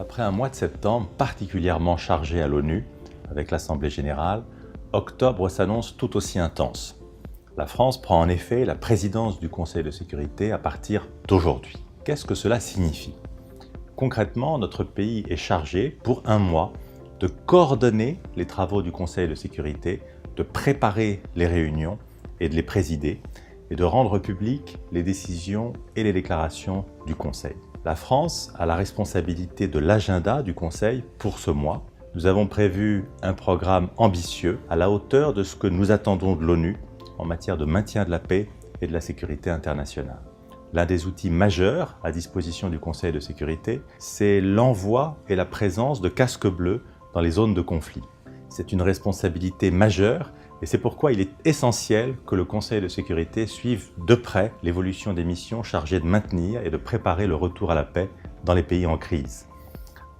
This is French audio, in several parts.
Après un mois de septembre particulièrement chargé à l'ONU, avec l'Assemblée générale, octobre s'annonce tout aussi intense. La France prend en effet la présidence du Conseil de sécurité à partir d'aujourd'hui. Qu'est-ce que cela signifie? Concrètement, notre pays est chargé, pour un mois, de coordonner les travaux du Conseil de sécurité, de préparer les réunions et de les présider, et de rendre publiques les décisions et les déclarations du Conseil. La France a la responsabilité de l'agenda du Conseil pour ce mois. Nous avons prévu un programme ambitieux à la hauteur de ce que nous attendons de l'ONU en matière de maintien de la paix et de la sécurité internationale. L'un des outils majeurs à disposition du Conseil de sécurité, c'est l'envoi et la présence de casques bleus dans les zones de conflit. C'est une responsabilité majeure et c'est pourquoi il est essentiel que le Conseil de sécurité suive de près l'évolution des missions chargées de maintenir et de préparer le retour à la paix dans les pays en crise.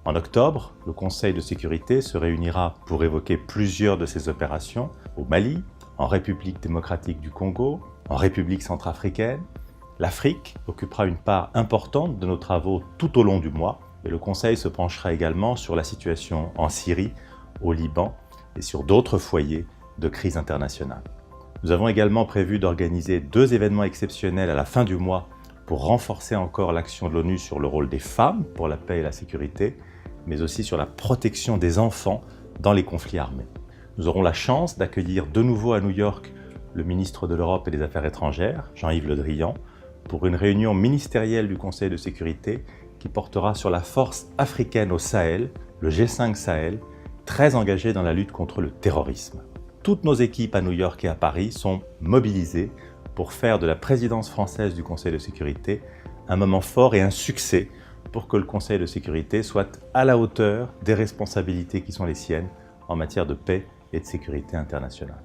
En octobre, le Conseil de sécurité se réunira pour évoquer plusieurs de ces opérations au Mali, en République démocratique du Congo, en République centrafricaine. L'Afrique occupera une part importante de nos travaux tout au long du mois et le Conseil se penchera également sur la situation en Syrie, au Liban et sur d'autres foyers de crise internationale. Nous avons également prévu d'organiser 2 événements exceptionnels à la fin du mois pour renforcer encore l'action de l'ONU sur le rôle des femmes pour la paix et la sécurité, mais aussi sur la protection des enfants dans les conflits armés. Nous aurons la chance d'accueillir de nouveau à New York le ministre de l'Europe et des Affaires étrangères, Jean-Yves Le Drian, pour une réunion ministérielle du Conseil de sécurité qui portera sur la force africaine au Sahel, le G5 Sahel, très engagé dans la lutte contre le terrorisme. Toutes nos équipes à New York et à Paris sont mobilisées pour faire de la présidence française du Conseil de sécurité un moment fort et un succès pour que le Conseil de sécurité soit à la hauteur des responsabilités qui sont les siennes en matière de paix et de sécurité internationale.